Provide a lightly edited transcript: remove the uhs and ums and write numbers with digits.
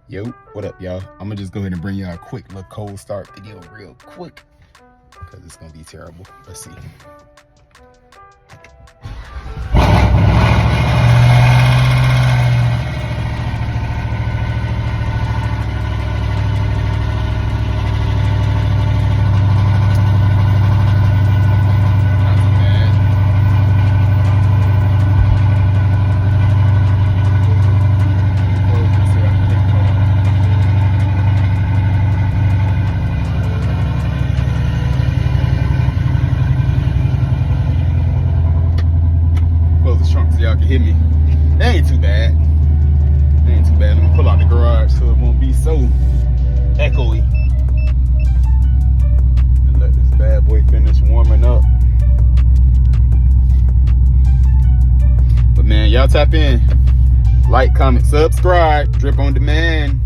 Yo, what up, y'all? I'm gonna just go ahead and bring y'all a quick little cold start video real quick because it's gonna be terrible. Let's see. Close the trunk so y'all can hear me. That ain't too bad. That ain't too bad. I'm gonna pull out the garage so it won't be so echoey. And let this bad boy finish warming up. But man, y'all tap in. Like, comment, subscribe. Drip on demand.